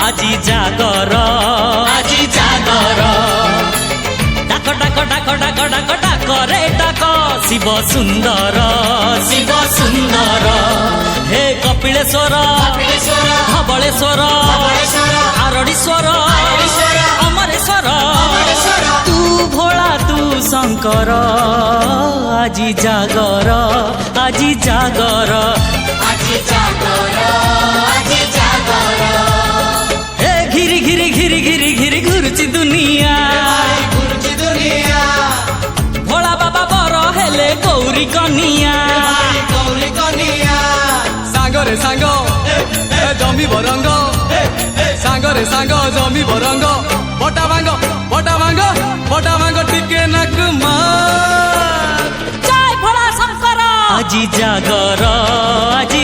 আজি জাগর আজি জাগর ডাক ডাক ডাক ডাক ডাক ডাক রে ডাক শিব সুন্দর শিব সুন্দর হে কপিলেশ্বর ধবলেশ্বর আরড়ীশ্বর অমরেশ্বর তু ভোলা তু শঙ্কর আজি জাগর আজি জাগর আজি জাগর আজি জাগর হে ঘিরি ঘিরি ঘিরি ঘিরি ঘিরি ঘুরছি দুনিয়া ভোলা বাবা বড় হেলে গৌরী কনিয়া সাগরে সাঙ্গ জমি বরঙ্গ সাগরে সাঙ্গ জমি বরঙ্গ বটা ভাঙ্গ বটা ভাঙ্গ বটা ভাঙ্গ টিকে নাক জয় ভোলা শঙ্কর আজি জাগর আজি